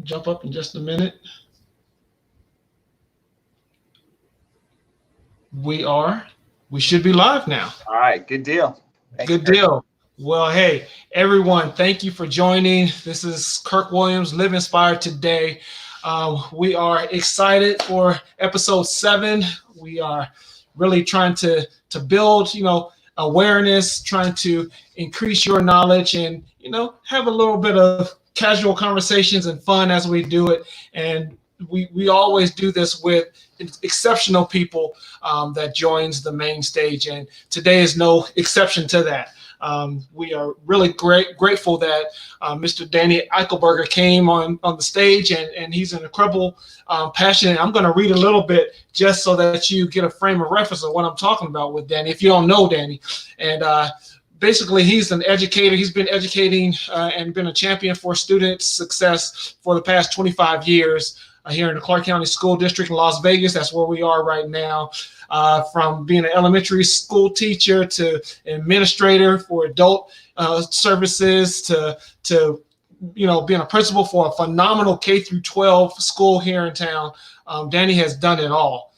jump up in just a minute. We are. We should be live now. All right, good deal. Thanks, Good Kirk. deal. Well, hey, everyone, thank you for joining. This is Kirk Williams, Live Inspired Today. We are excited for episode 7. We are really trying to build, awareness, trying to increase your knowledge, and have a little bit of casual conversations and fun as we do it. And we always do this with exceptional people that joins the main stage, and today is no exception to that. We are really grateful that Mr. Danny Eichelberger came on the stage, and he's an incredible passionate. I'm going to read a little bit just so that you get a frame of reference of what I'm talking about with Danny, if you don't know Danny. And basically, he's an educator. He's been educating and been a champion for student success for the past 25 years here in the Clark County School District in Las Vegas. That's where we are right now. From being an elementary school teacher to administrator for adult services to being a principal for a phenomenal K through 12 school here in town. Danny has done it all.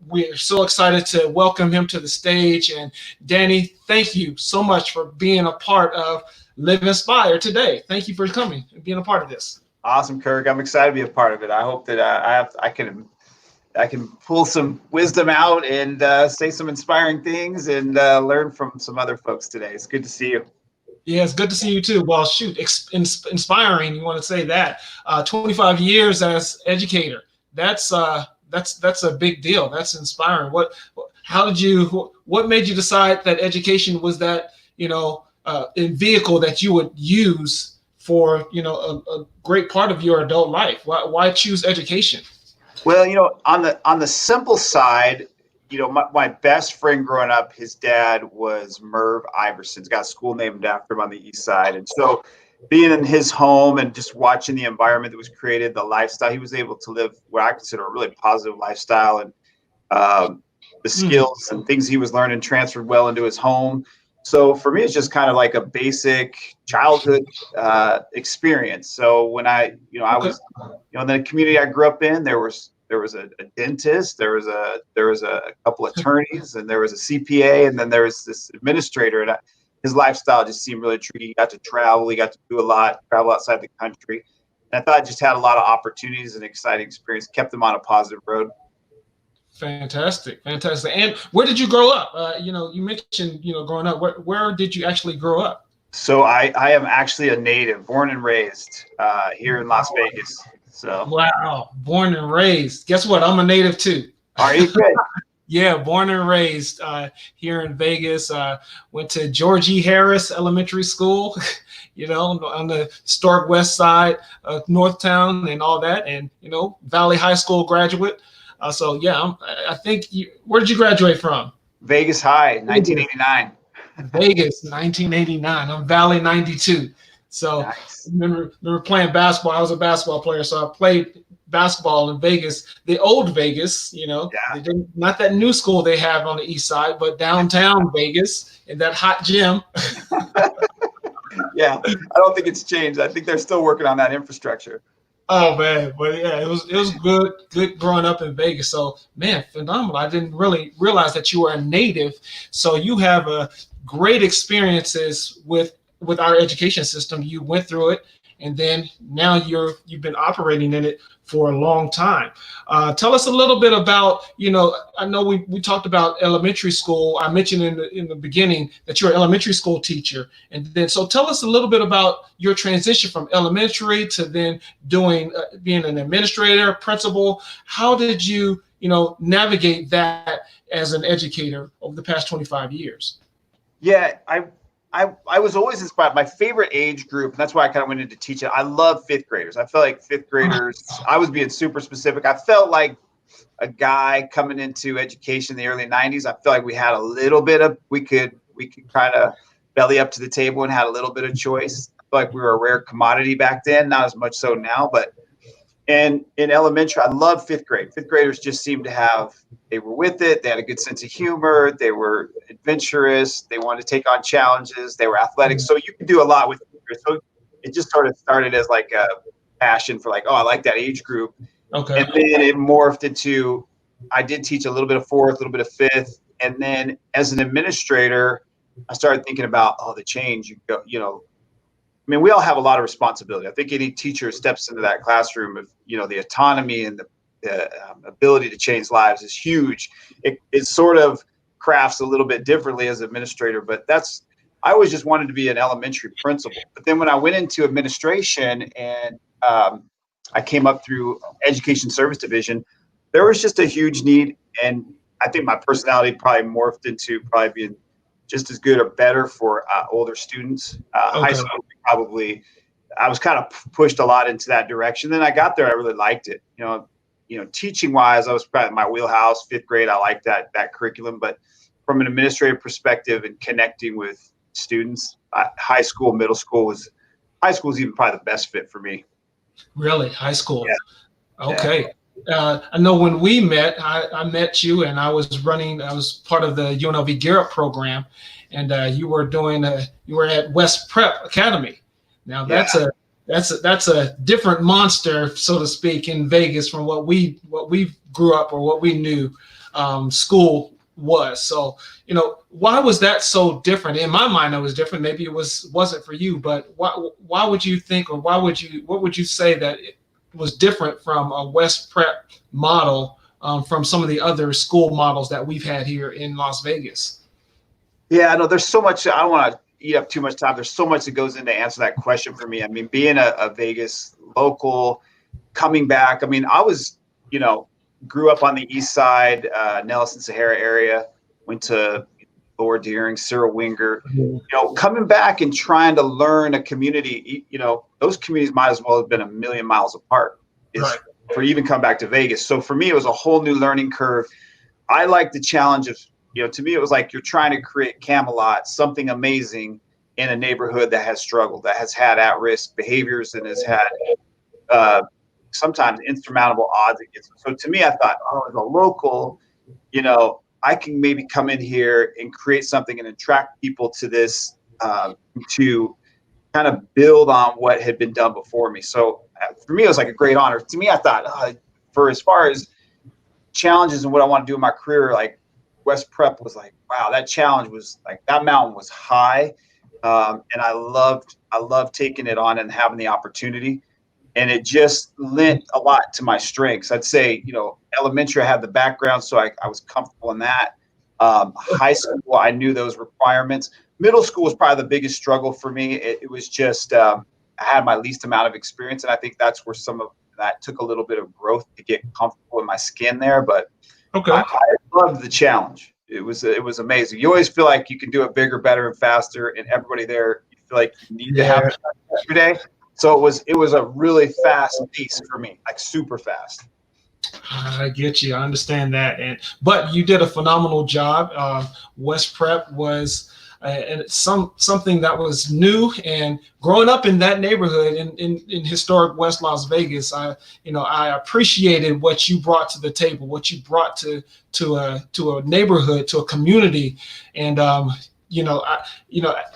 We are so excited to welcome him to the stage. And Danny, thank you so much for being a part of Live Inspired today. Thank you for coming and being a part of this. Awesome, Kirk. I'm excited to be a part of it. I hope that I can pull some wisdom out and say some inspiring things and learn from some other folks today. It's good to see you. Yeah, it's good to see you too. Well, shoot, inspiring. You want to say that? 25 years as educator. That's a big deal. That's inspiring. What made you decide that education was that vehicle that you would use for a great part of your adult life? Why choose education? Well, on the simple side, my best friend growing up, his dad was Merv Iverson. He's got a school named after him on the east side. And so being in his home and just watching the environment that was created, the lifestyle, he was able to live what I consider a really positive lifestyle. And the skills and things he was learning transferred well into his home. So for me, it's just kind of like a basic childhood experience. So when I was, in the community I grew up in, there was a dentist, there was a couple attorneys, and there was a CPA, and then there was this administrator. And his lifestyle just seemed really intriguing. He got to travel, he got to do a lot, travel outside the country. And I thought it just had a lot of opportunities and exciting experience, kept him on a positive road. Fantastic. And where did you grow up? You mentioned, growing up. Where did you actually grow up? So I am actually a native, born and raised here in Las Vegas. So wow, born and raised. Guess what? I'm a native too. Are you good? Yeah, born and raised here in Vegas. Went to George E. Harris Elementary School, on the historic west side of Northtown and all that, and Valley High School graduate. So yeah, I think where did you graduate from? Vegas High, 1989. Vegas, 1989. I'm Valley 92. So nice. remember playing basketball. I was a basketball player, so I played basketball in Vegas, the old Vegas. Not that new school they have on the east side, but downtown Vegas in that hot gym. Yeah, I don't think it's changed. I think they're still working on that infrastructure. Oh man, but yeah, it was good growing up in Vegas. So man, phenomenal. I didn't really realize that you were a native. So you have a great experiences with our education system. You went through it, and then now you've been operating in it for a long time. Tell us a little bit about, I know we talked about elementary school. I mentioned in the beginning that you're an elementary school teacher. And then, so tell us a little bit about your transition from elementary to then being an administrator, principal. How did you, navigate that as an educator over the past 25 years? Yeah, I was always inspired. My favorite age group, and that's why I kind of went into teaching. I love fifth graders. I feel like fifth graders, I was being super specific. I felt like a guy coming into education in the early 90s. I feel like we had a little bit of, we could kind of belly up to the table and had a little bit of choice. I feel like we were a rare commodity back then, not as much so now, but and in elementary, I love fifth grade. Fifth graders just seemed to they were with it. They had a good sense of humor. They were adventurous. They wanted to take on challenges. They were athletic. So you could do a lot with fifth grade. So it just sort of started as like passion for like, oh, I like that age group. Okay. And then it morphed into, I did teach a little bit of fourth, a little bit of fifth. And then as an administrator, I started thinking about, oh, the change, I mean, we all have a lot of responsibility. I think any teacher steps into that classroom of, the autonomy and the ability to change lives is huge. It sort of crafts a little bit differently as an administrator, but I always just wanted to be an elementary principal. But then when I went into administration and I came up through education service division, there was just a huge need. And I think my personality probably morphed into probably being just as good or better for older students. High school, probably, I was kind of pushed a lot into that direction. Then I got there, I really liked it. Teaching wise, I was probably in my wheelhouse. Fifth grade, I liked that curriculum. But from an administrative perspective and connecting with students, high school, middle school high school is even probably the best fit for me. Really, high school? Yeah. Okay. Yeah. I know when we met, I met you, and I was part of the UNLV Gear Up program, and you were at West Prep Academy. Now that's a different monster, so to speak, in Vegas from what we grew up or what we knew school was. So, why was that so different? In my mind, it was different. Maybe it wasn't for you, but why would you think, or what would you say that it was different from a West Prep model from some of the other school models that we've had here in Las Vegas? Yeah, no, there's so much. I don't want to eat up too much time. There's so much that goes into answer that question for me. I mean, being a Vegas local, coming back, I mean, I was, grew up on the east side, Nelson, Sahara area, went to Lower Deering, Cyril Winger, coming back and trying to learn a community, those communities might as well have been a million miles apart for even come back to Vegas. So for me, it was a whole new learning curve. I like the challenge of, to me, it was like you're trying to create Camelot, something amazing in a neighborhood that has struggled, that has had at-risk behaviors and has had sometimes insurmountable odds against them. So to me, I thought, as a local, I can maybe come in here and create something and attract people to this, to kind of build on what had been done before me. So for me, it was like a great honor. To me, I thought for as far as challenges and what I want to do in my career, like West Prep was like, wow, that challenge was like, that mountain was high. And I loved taking it on and having the opportunity. And it just lent a lot to my strengths. I'd say, elementary, I had the background, so I was comfortable in that. High school, I knew those requirements. Middle school was probably the biggest struggle for me. It was just, I had my least amount of experience. And I think that's where some of that took a little bit of growth to get comfortable in my skin there. But I loved the challenge. It was amazing. You always feel like you can do it bigger, better, and faster. And everybody there, you feel like you need to have it every day. So it was a really fast pace for me, like super fast. I get you. I understand that. But you did a phenomenal job. West Prep was something that was new, and growing up in that neighborhood in historic West Las Vegas, I appreciated what you brought to the table, what you brought to a neighborhood, to a community. And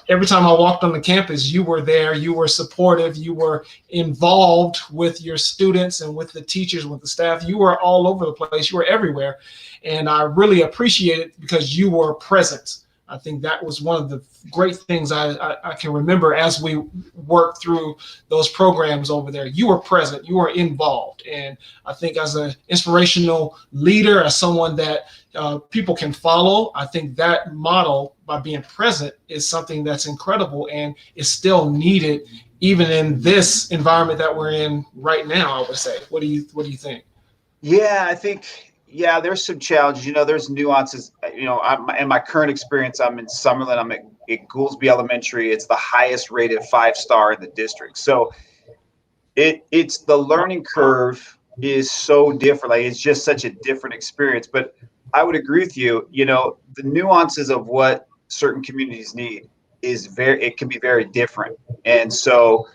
every time I walked on the campus, you were there, you were supportive, you were involved with your students and with the teachers, with the staff. You were all over the place. You were everywhere. And I really appreciate it because you were present. I think that was one of the great things I can remember as we worked through those programs over there. You were present, you were involved. And I think as an inspirational leader, as someone that people can follow, I think that model, by being present, is something that's incredible and is still needed even in this environment that we're in right now, I would say. What do you think? Yeah, I think, there's some challenges. There's nuances. In my current experience, I'm in Summerlin. I'm at Goolsby Elementary. It's the highest rated 5-star in the district. So it's the learning curve is so different. Like, it's just such a different experience. But I would agree with you. The nuances of what certain communities need it can be very different. And so,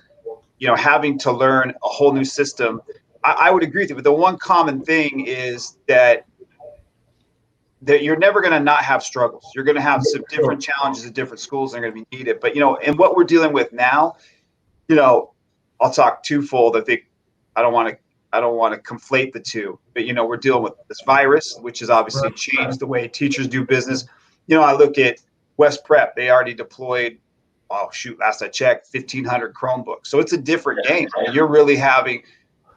having to learn a whole new system, I would agree with you. But the one common thing is that you're never going to not have struggles. You're going to have some different challenges at different schools that are going to be needed. But, and what we're dealing with now, I'll talk twofold. I think I don't want to conflate the two, but we're dealing with this virus, which has obviously changed the way teachers do business. I look at West Prep; they already deployed. Oh shoot! Last I checked, 1,500 Chromebooks. So it's a different game. I mean, you're really having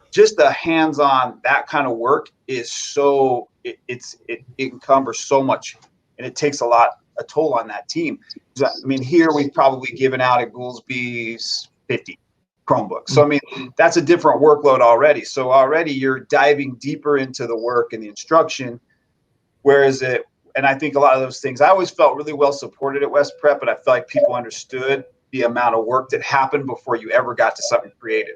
just the hands-on. That kind of work is it encumbers so much, and it takes a toll on that team. I mean, here we've probably given out at Goolsby's 50 Chromebooks. So I mean, that's a different workload already. So already you're diving deeper into the work and the instruction, whereas and I think a lot of those things, I always felt really well supported at West Prep, but I felt like people understood the amount of work that happened before you ever got to something creative.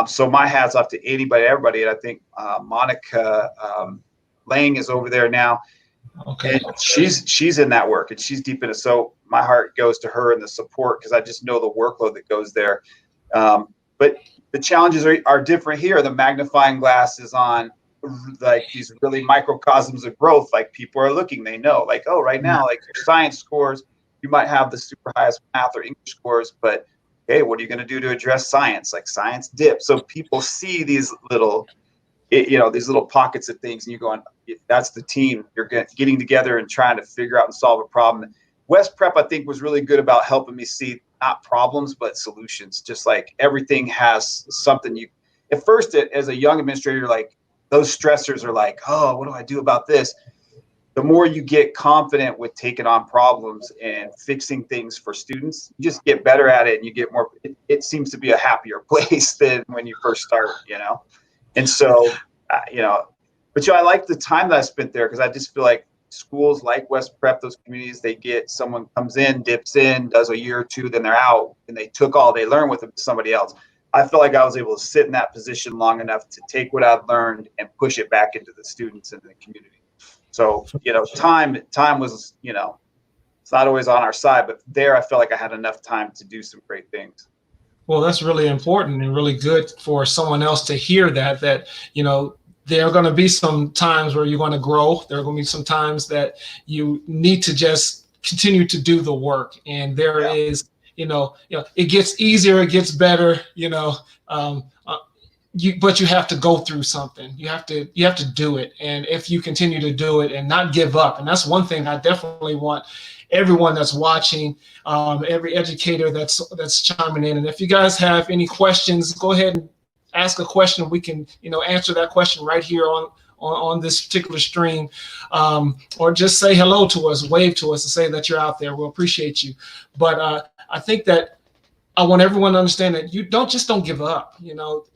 So my hat's off to everybody. And I think Monica Lang is over there now. Okay. And she's in that work and she's deep in it. So my heart goes to her and the support, because I just know the workload that goes there. But the challenges are different here. The magnifying glass is on like these really microcosms of growth. Like people are looking, they know, like, oh, right now, like your science scores, you might have the super highest math or English scores, but hey, what are you going to do to address science? Like science dip. So people see these little, these little pockets of things, and you're going, that's the team. You're getting together and trying to figure out and solve a problem. West Prep, I think, was really good about helping me see not problems, but solutions. Just like everything has something at first, as a young administrator, like those stressors are like, oh, what do I do about this? The more you get confident with taking on problems and fixing things for students, you just get better at it, and you get more, it seems to be a happier place than when you first start, And so, but I like the time that I spent there, because I just feel like schools like West Prep, those communities, they get someone comes in, dips in, does a year or two, then they're out, and they took all they learned with them to somebody else. I feel like I was able to sit in that position long enough to take what I've learned and push it back into the students and the community. So, time was, it's not always on our side, but there I felt like I had enough time to do some great things. Well, that's really important and really good for someone else to hear that there are going to be some times where you're going to grow. There are going to be some times that you need to just continue to do the work. And there is, it gets easier, it gets better, but you have to go through something. You have to do it. And if you continue to do it and not give up, and that's one thing I definitely want everyone that's watching, every educator that's chiming in. And if you guys have any questions, go ahead and ask a question. We can, answer that question right here on this particular stream, or just say hello to us, wave to us, and say that you're out there. We'll appreciate you. But I think that I want everyone to understand that you don't give up.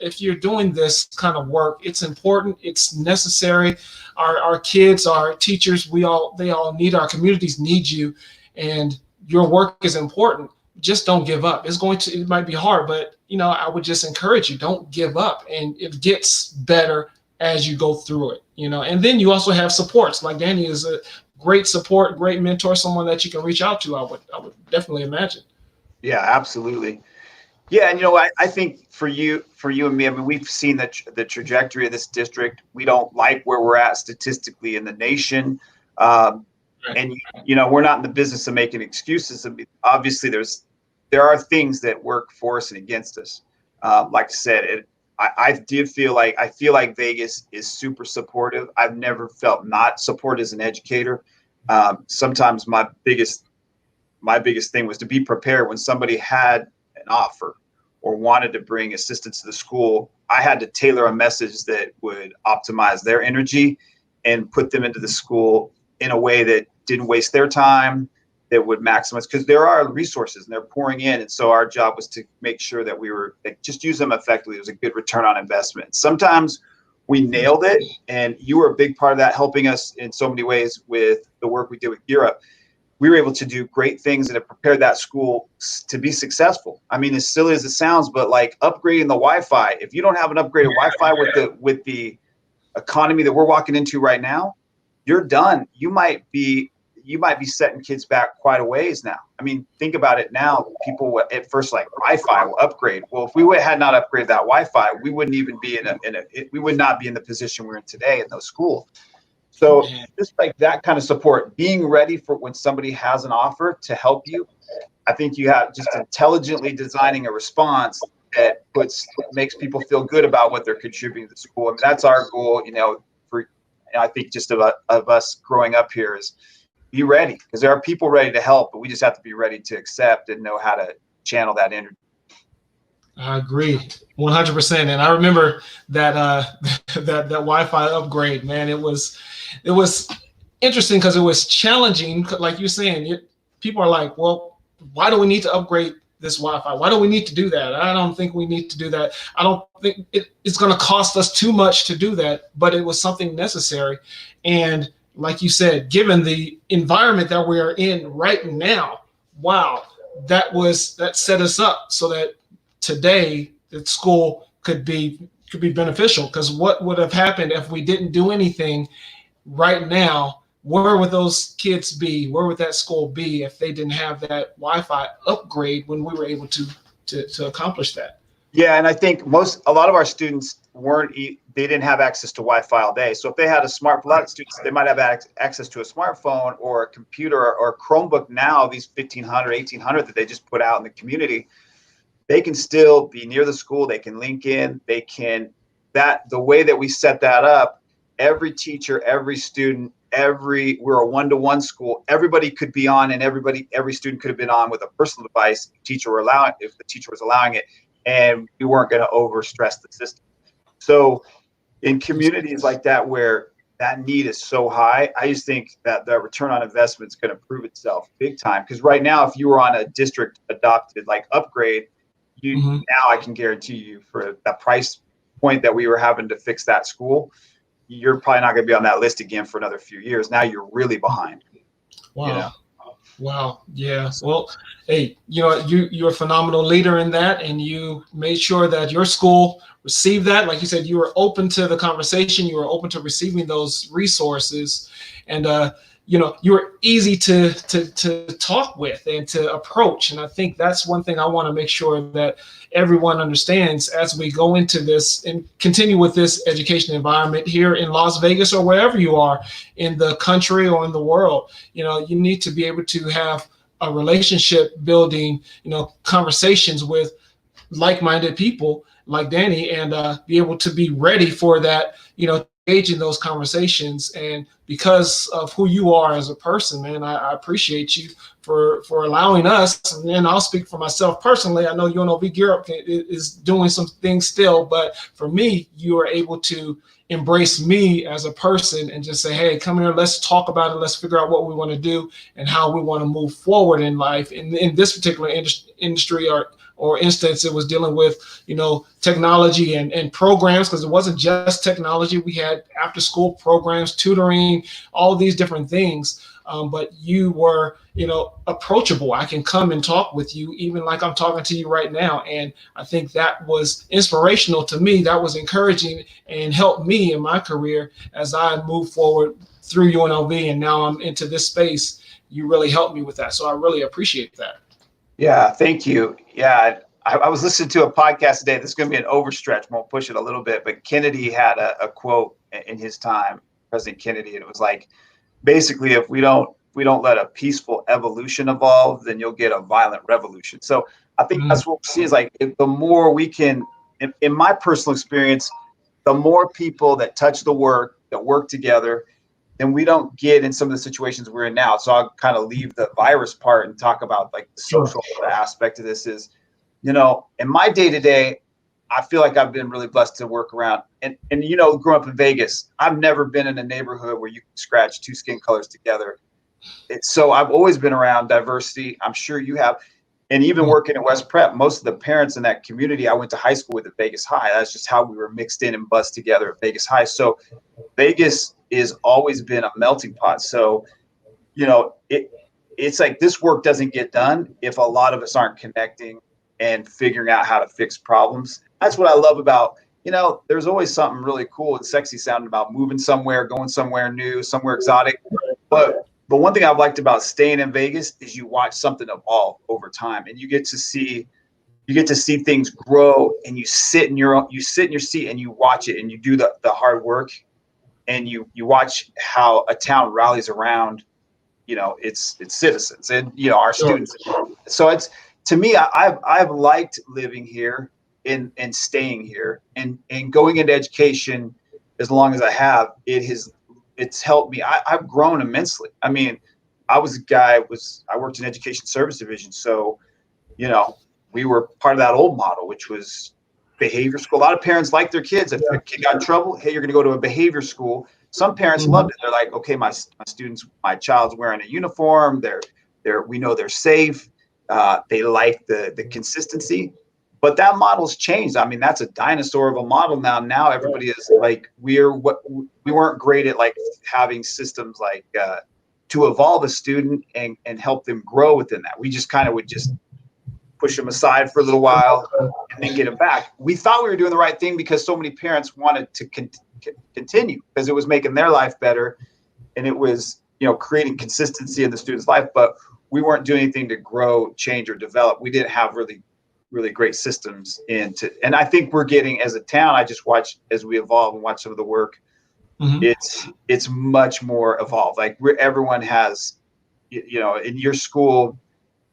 If you're doing this kind of work, it's important, it's necessary. Our kids, our teachers, they all need, our communities need you, and your work is important. Just don't give up. It might be hard, but I would just encourage you, don't give up, and it gets better as you go through it, and then you also have supports. Like Danny is a great support, great mentor, someone that you can reach out to. I would definitely imagine. Yeah, absolutely. Yeah. And, I think for you and me, I mean, we've seen the trajectory of this district. We don't like where we're at statistically in the nation. And, we're not in the business of making excuses. I mean, obviously there are things that work for us and against us. Like I said, I feel like Vegas is super supportive. I've never felt not supported as an educator. Sometimes my biggest thing was to be prepared when somebody had an offer or wanted to bring assistance to the school. I had to tailor a message that would optimize their energy and put them into the school in a way that didn't waste their time, that would maximize, because there are resources and they're pouring in. And so our job was to make sure that we were just use them effectively. It was a good return on investment. Sometimes we nailed it, and you were a big part of that, helping us in so many ways with the work we did with Gear Up. We were able to do great things and have prepared that school to be successful. I mean, as silly as it sounds, but like upgrading the Wi-Fi, if you don't have an upgraded Wi-Fi with the economy that we're walking into right now, you're done. You might be setting kids back quite a ways now. I mean, think about it now. People at first like Wi-Fi will upgrade. Well, if we had not upgraded that Wi-Fi, we wouldn't even be we would not be in the position we're in today in those schools. So just like that kind of support, being ready for when somebody has an offer to help you. I think you have just intelligently designing a response that makes people feel good about what they're contributing to the school. I mean, that's our goal, for I think just of us growing up here is be ready, because there are people ready to help, but we just have to be ready to accept and know how to channel that energy. I agree 100%. And I remember that that Wi-Fi upgrade, man. It was interesting because it was challenging. Like you're saying, people are like, well, why do we need to upgrade this Wi-Fi? Why do we need to do that? I don't think we need to do that. I don't think it's going to cost us too much to do that, but it was something necessary. And like you said, given the environment that we are in right now, wow, that set us up so that today the school could be beneficial. Because what would have happened if we didn't do anything right now? Where would those kids be? Where would that school be if they didn't have that Wi-Fi upgrade when we were able to accomplish that? Yeah, and I think a lot of our students they didn't have access to Wi-Fi all day. So if they had a lot of students, they might have access to a smartphone or a computer or a Chromebook now, these 1,500, 1,800 that they just put out in the community. They can still be near the school. They can link in. The way that we set that up, every teacher, every student, we're a one-to-one school. Everybody could be on, and every student could have been on with a personal device if the teacher was allowing it, and we weren't going to overstress the system. So in communities like that where that need is so high, I just think that the return on investment is going to prove itself big time. Because right now, if you were on a district adopted like upgrade, now I can guarantee you, for that price point that we were having to fix that school, you're probably not going to be on that list again for another few years. Now you're really behind. Wow. Wow. Yeah. Well, hey, you're a phenomenal leader in that, and you made sure that your school received that. Like you said, you were open to the conversation. You were open to receiving those resources, and you were easy to talk with and to approach. And I think that's one thing I want to make sure that everyone understands as we go into this and continue with this education environment here in Las Vegas or wherever you are in the country or in the world. You need to be able to have a relationship building, conversations with like-minded people like Danny, and be able to be ready for that, engage in those conversations. And because of who you are as a person, man, I appreciate you for allowing us. And I'll speak for myself personally. I know UNLV Gear Up is doing some things still, but for me, you are able to embrace me as a person and just say, hey, come here, let's talk about it. Let's figure out what we want to do and how we want to move forward in life. In this particular industry or instance, it was dealing with, technology and programs, because it wasn't just technology. We had after school programs, tutoring, all these different things. But you were, approachable. I can come and talk with you, even like I'm talking to you right now. And I think that was inspirational to me. That was encouraging and helped me in my career as I moved forward through UNLV. And now I'm into this space. You really helped me with that. So I really appreciate that. Yeah, thank you. Yeah, I was listening to a podcast today. This is going to be an overstretch. We'll push it a little bit. But Kennedy had a quote in his time, President Kennedy, and it was like, basically, if we don't let a peaceful evolution evolve, then you'll get a violent revolution. So I think that's what we see is like, the more we can, in my personal experience, the more people that touch the work, that work together, then we don't get in some of the situations we're in now. So I'll kind of leave the virus part and talk about like the social aspect of this is, in my day-to-day, I feel like I've been really blessed to work around. And growing up in Vegas, I've never been in a neighborhood where you can scratch two skin colors together. So I've always been around diversity. I'm sure you have. And even working at West Prep, most of the parents in that community I went to high school with at Vegas High. That's just how we were mixed in and bussed together at Vegas High. So Vegas has always been a melting pot. So, it's like this work doesn't get done if a lot of us aren't connecting and figuring out how to fix problems. That's what I love about, there's always something really cool and sexy sounding about moving somewhere, going somewhere new, somewhere exotic. But one thing I've liked about staying in Vegas is you watch something evolve over time, and you get to see things grow, and you sit in your seat and you watch it, and you do the hard work, and you watch how a town rallies around, its citizens and, our students. So to me, I've liked living here. in staying here and going into education as long as I have. It's helped me. I've grown immensely. I mean, I worked in education service division. So, we were part of that old model, which was behavior school. A lot of parents like their kids. If a kid got in trouble, hey, you're going to go to a behavior school. Some parents loved it. They're like, okay, my child's wearing a uniform. We know they're safe. They like the consistency. But that model's changed. I mean, that's a dinosaur of a model now. Now everybody is like, we weren't great at like having systems like to evolve a student and help them grow within that. We just kind of would just push them aside for a little while and then get them back. We thought we were doing the right thing because so many parents wanted to continue because it was making their life better and it was, creating consistency in the student's life. But we weren't doing anything to grow, change, or develop. We didn't have really great systems and I think we're getting, as a town, I just watch as we evolve and watch some of the work. It's much more evolved. Like everyone has, in your school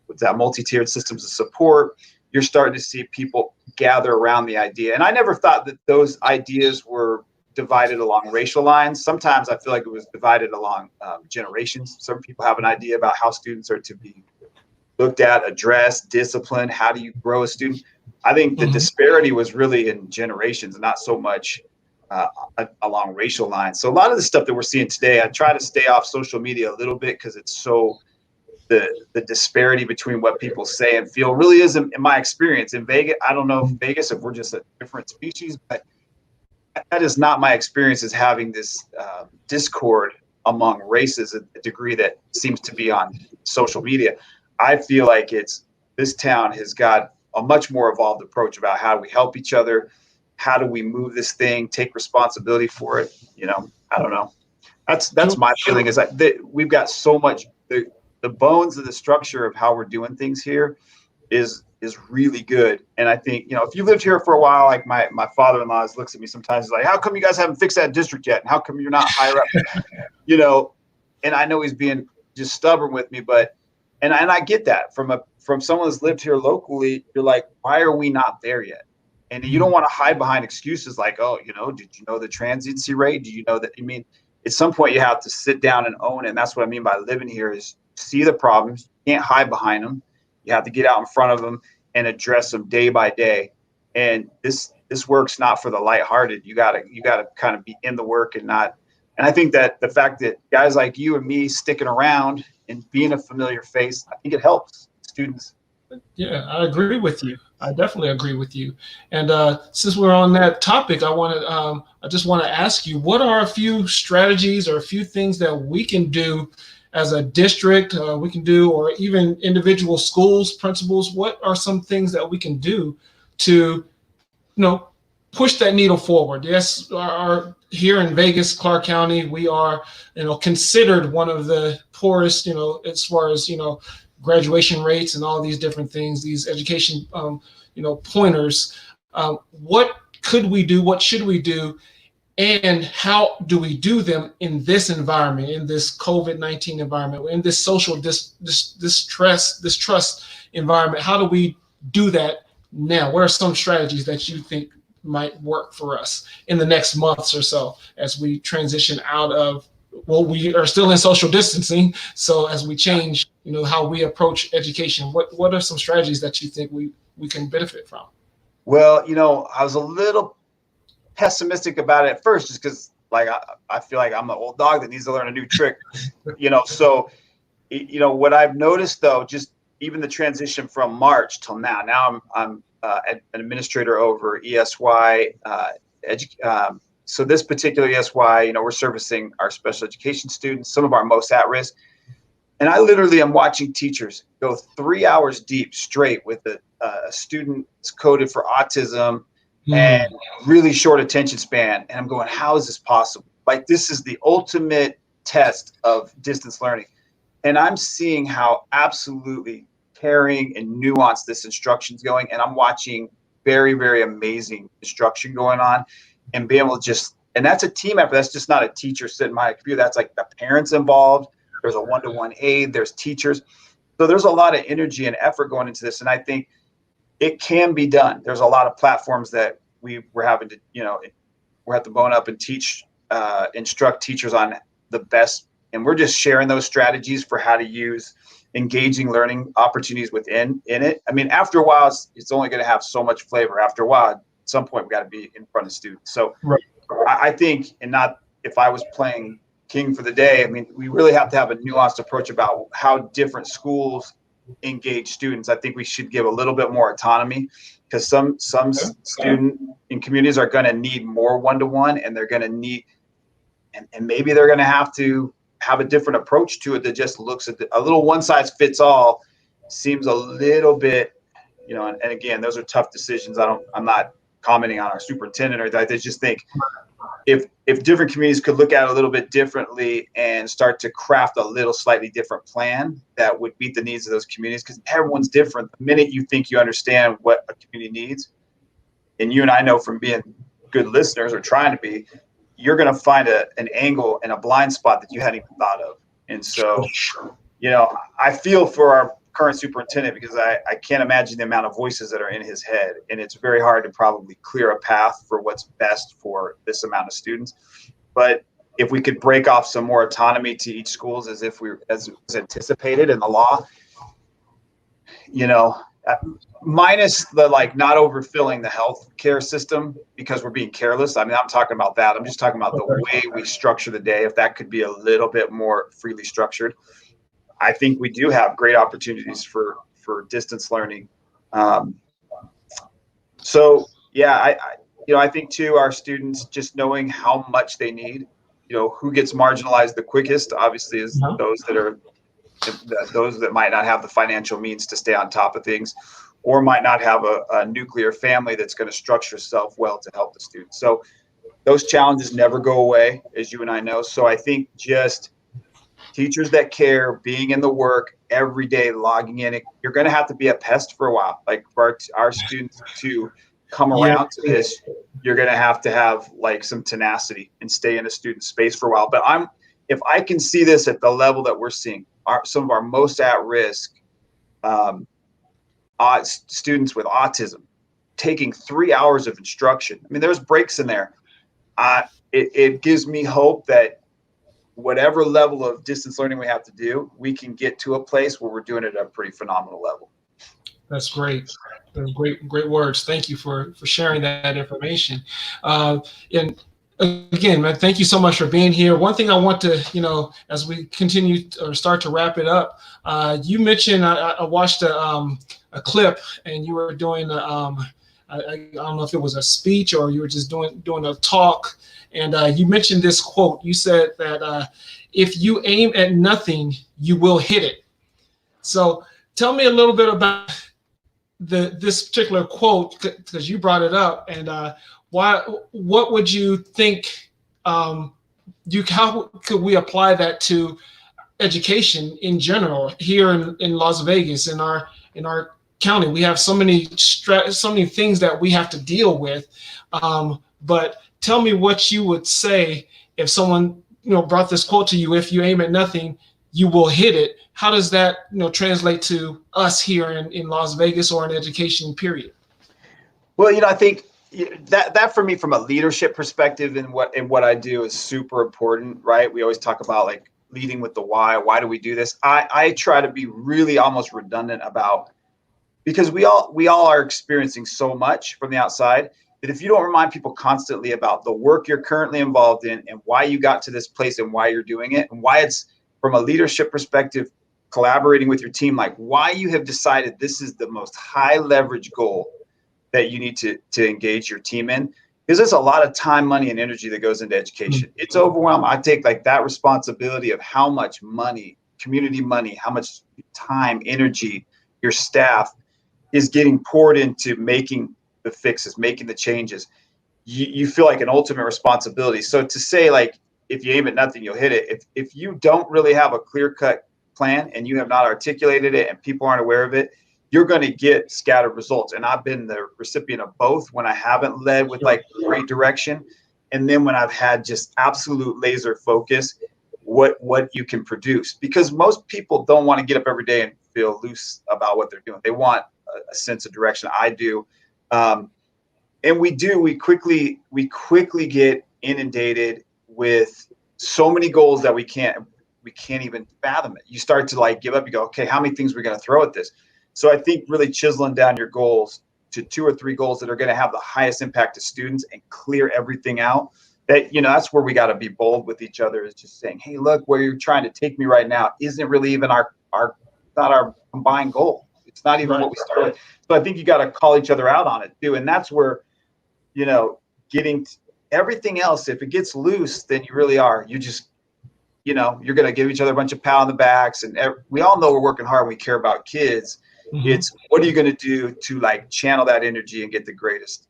with that multi-tiered systems of support, you're starting to see people gather around the idea. And I never thought that those ideas were divided along racial lines. Sometimes I feel like it was divided along generations. Some people have an idea about how students are to be looked at, addressed, disciplined. How do you grow a student? I think the disparity was really in generations, not so much along racial lines. So a lot of the stuff that we're seeing today, I try to stay off social media a little bit because it's so the disparity between what people say and feel really is, in my experience in Vegas. I don't know if we're just a different species, but that is not my experience, is having this discord among races at a degree that seems to be on social media. I feel like this town has got a much more evolved approach about how do we help each other, how do we move this thing, take responsibility for it. I don't know. That's my feeling, is that we've got so much. The bones of the structure of how we're doing things here is really good. And I think, if you lived here for a while, like my father-in-law looks at me sometimes, he's like, how come you guys haven't fixed that district yet? And how come you're not higher up? And I know he's being just stubborn with me, and I get that from someone that's lived here locally. You're like, why are we not there yet? And you don't want to hide behind excuses like, oh, did you know the transiency rate? Do you know that? I mean, at some point you have to sit down and own it. And that's what I mean by living here, is see the problems. You can't hide behind them. You have to get out in front of them and address them day by day. And this work's not for the lighthearted. You gotta kind of be in the work and not. And I think that the fact that guys like you and me sticking around and being a familiar face, I think it helps students. Yeah, I agree with you. I definitely agree with you. And since we're on that topic, I just want to ask you, what are a few strategies or a few things that we can do as a district, we can do, or even individual schools, principals? What are some things that we can do to, push that needle forward? Yes, here in Vegas, Clark County, we are, considered one of the poorest, as far as, graduation rates and all these different things, these education, pointers. What could we do? What should we do? And how do we do them in this environment, in this COVID-19 environment, in this social distrust environment? How do we do that now? What are some strategies that you think might work for us in the next months or so as we transition out of, we are still in social distancing. So as we change, how we approach education, what are some strategies that you think we can benefit from? Well, I was a little pessimistic about it at first, just because I feel like I'm an old dog that needs to learn a new trick, so what I've noticed, though, just even the transition from March till now I'm an administrator over ESY. So this particular ESY, we're servicing our special education students, some of our most at risk. And I literally am watching teachers go 3 hours deep straight with a student that's coded for autism and really short attention span. And I'm going, how is this possible? Like, this is the ultimate test of distance learning. And I'm seeing how absolutely caring and nuanced this instruction is going. And I'm watching very, very amazing instruction going on, and be able to and that's a team effort. That's just not a teacher sitting by a computer. That's like the parents involved. There's a one-to-one aide, there's teachers. So there's a lot of energy and effort going into this. And I think it can be done. There's a lot of platforms that we're having to, we're having to bone up and instruct teachers on the best, and we're just sharing those strategies for how to use engaging learning opportunities in it. I mean, after a while, it's only going to have so much flavor. After a while, at some point, we got to be in front of students. So Right. I think, and not if I was playing king for the day, I mean, we really have to have a nuanced approach about how different schools engage students. I think we should give a little bit more autonomy, because some student in communities are going to need more one-to-one, and they're going to need, and maybe they're going to have a different approach to it that just looks at a little one size fits all. Seems a little bit, and again, those are tough decisions. I'm not commenting on our superintendent or that. I just think if different communities could look at it a little bit differently and start to craft a little slightly different plan that would meet the needs of those communities, because everyone's different. The minute you think you understand what a community needs, and you and I know from being good listeners or trying to be, you're going to find an angle and a blind spot that you hadn't even thought of. And so, I feel for our current superintendent, because I can't imagine the amount of voices that are in his head, and it's very hard to probably clear a path for what's best for this amount of students. But if we could break off some more autonomy to each schools, as was anticipated in the law, minus the not overfilling the healthcare system because we're being careless. I mean, I'm talking about that. I'm just talking about the way we structure the day. If that could be a little bit more freely structured, I think we do have great opportunities for distance learning. So yeah, I think too, our students just knowing how much they need, who gets marginalized the quickest, obviously, is those that might not have the financial means to stay on top of things, or might not have a nuclear family that's going to structure itself well to help the students. So those challenges never go away, as you and I know. So I think just teachers that care, being in the work every day, logging in, you're going to have to be a pest for a while. Like for our students to come around to this, you're going to have some tenacity and stay in a student space for a while. But if I can see this at the level that we're seeing, some of our most at risk students with autism taking 3 hours of instruction. I mean, there's breaks in there. It gives me hope that whatever level of distance learning we have to do, we can get to a place where we're doing it at a pretty phenomenal level. That's great. Those great words. Thank you for sharing that information. And again, man, thank you so much for being here. One thing I want to, as we continue or start to wrap it up, you mentioned I watched a clip, and you were doing I don't know if it was a speech or you were just doing a talk, and you mentioned this quote. You said that if you aim at nothing, you will hit it. So tell me a little bit about this particular quote, because you brought it up, and what would you think? How could we apply that to education in general here in Las Vegas, in our county? We have so many things that we have to deal with. But tell me what you would say if someone brought this quote to you: if you aim at nothing, you will hit it. How does that translate to us here in Las Vegas, or in education period? Well, I think that for me, from a leadership perspective, and what I do is super important, right? We always talk about leading with the why. Why do we do this? I try to be really almost redundant about, because we all are experiencing so much from the outside, that if you don't remind people constantly about the work you're currently involved in, and why you got to this place, and why you're doing it, and why it's, from a leadership perspective, collaborating with your team, why you have decided this is the most high leverage goal that you need to engage your team in, because there's a lot of time, money, and energy that goes into education. It's overwhelming. I take that responsibility of how much money, community money, how much time, energy your staff is getting poured into making the fixes, making the changes. You feel like an ultimate responsibility. So to say, if you aim at nothing, you'll hit it. If you don't really have a clear-cut plan, and you have not articulated it, and people aren't aware of it, you're going to get scattered results. And I've been the recipient of both, when I haven't led with great direction, and then when I've had just absolute laser focus, what you can produce. Because most people don't want to get up every day and feel loose about what they're doing. They want a sense of direction. I do. And we quickly get inundated with so many goals that we can't even fathom it. You start to like give up. You go, okay, how many things are we going to throw at this? So I think really chiseling down your goals to 2 or 3 goals that are going to have the highest impact to students and clear everything out. That, that's where we got to be bold with each other, is just saying, hey, look, where you're trying to take me right now isn't really even not our combined goal. It's not even what we started. So I think you got to call each other out on it too. And that's where, getting everything else, if it gets loose, then you really are. You just, you're going to give each other a bunch of pat on the backs. And we all know we're working hard. We care about kids. Mm-hmm. It's what are you going to do to like channel that energy and get the greatest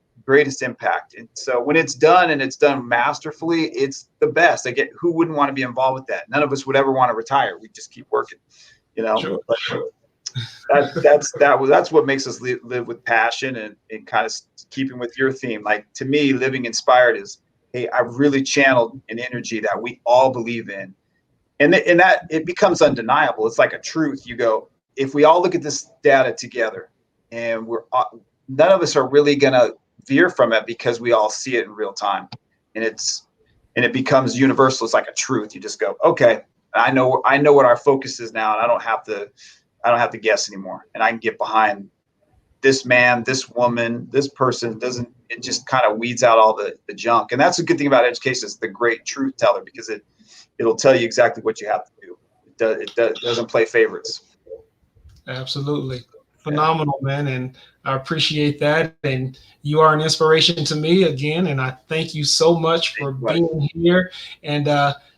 impact. And so when it's done and it's done masterfully, it's the best. Who wouldn't want to be involved with that? None of us would ever want to retire. We just keep working, Sure. But that's what makes us live with passion and kind of keeping with your theme. Like, to me, living inspired is, hey, I've really channeled an energy that we all believe in. And that it becomes undeniable. It's like a truth. You go, if we all look at this data together and none of us are really going to veer from it because we all see it in real time, and it becomes universal. It's like a truth. You just go, okay, I know what our focus is now, and I don't have to guess anymore, and I can get behind this man, this woman, this person. It just kind of weeds out all the junk. And that's a good thing about education. It's the great truth teller, because it'll tell you exactly what you have to do. It doesn't play favorites. Absolutely. Phenomenal, man. And I appreciate that. And you are an inspiration to me again. And I thank you so much for being here. And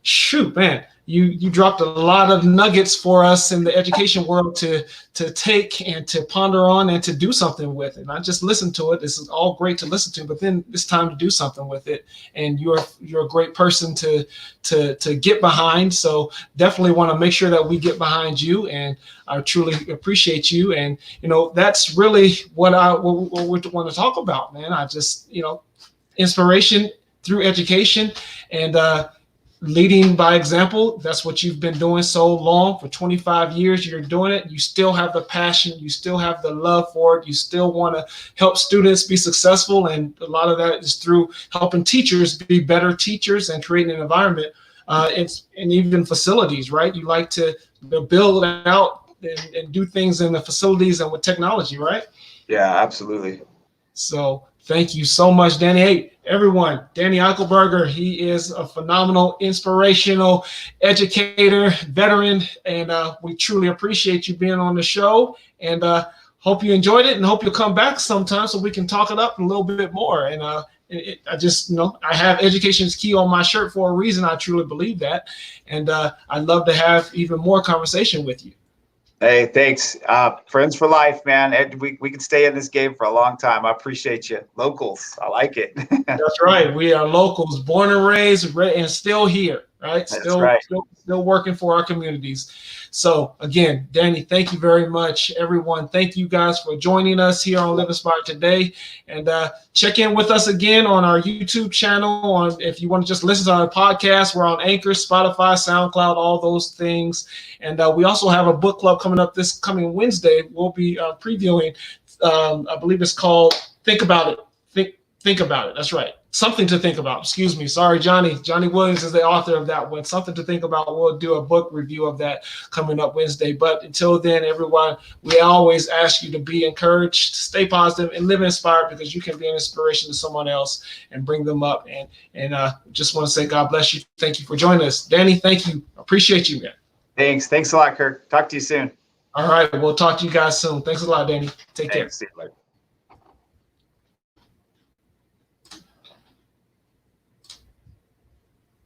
shoot, man, you dropped a lot of nuggets for us in the education world to take and to ponder on and to do something with. And not just listen to it. This is all great to listen to, but then it's time to do something with it. And you're a great person to get behind. So definitely want to make sure that we get behind you. And I truly appreciate you. And that's really what we want to talk about, man. I just inspiration through education and leading by example. That's what you've been doing so long. For 25 years, you're doing it. You still have the passion. You still have the love for it. You still want to help students be successful. And a lot of that is through helping teachers be better teachers and creating an environment and even facilities, right? You like to build out and do things in the facilities and with technology, right? Yeah, absolutely. So thank you so much, Danny. Hey, everyone, Danny Eichelberger, he is a phenomenal, inspirational educator, veteran, and we truly appreciate you being on the show, and hope you enjoyed it, and hope you'll come back sometime so we can talk it up a little bit more. And I just, I have education is key on my shirt for a reason. I truly believe that, and I'd love to have even more conversation with you. Hey, thanks. Friends for life, man. We can stay in this game for a long time. I appreciate you. Locals. I like it. That's right. We are locals, born and raised, and still here, right? Still working for our communities. So again, Danny, thank you very much. Everyone, thank you guys for joining us here on Live Inspired today. And check in with us again on our YouTube channel. If you want to just listen to our podcast, we're on Anchor, Spotify, SoundCloud, all those things. And we also have a book club coming up this coming Wednesday. We'll be previewing, I believe it's called Think About It. Think About It. That's right. Something to Think About. Excuse me. Sorry, Johnny. Johnny Williams is the author of that one. Something to Think About. We'll do a book review of that coming up Wednesday. But until then, everyone, we always ask you to be encouraged, stay positive, and live inspired, because you can be an inspiration to someone else and bring them up. And just want to say God bless you. Thank you for joining us. Danny, thank you. Appreciate you, man. Thanks a lot, Kirk. Talk to you soon. All right. We'll talk to you guys soon. Thanks a lot, Danny. Take care. See you later.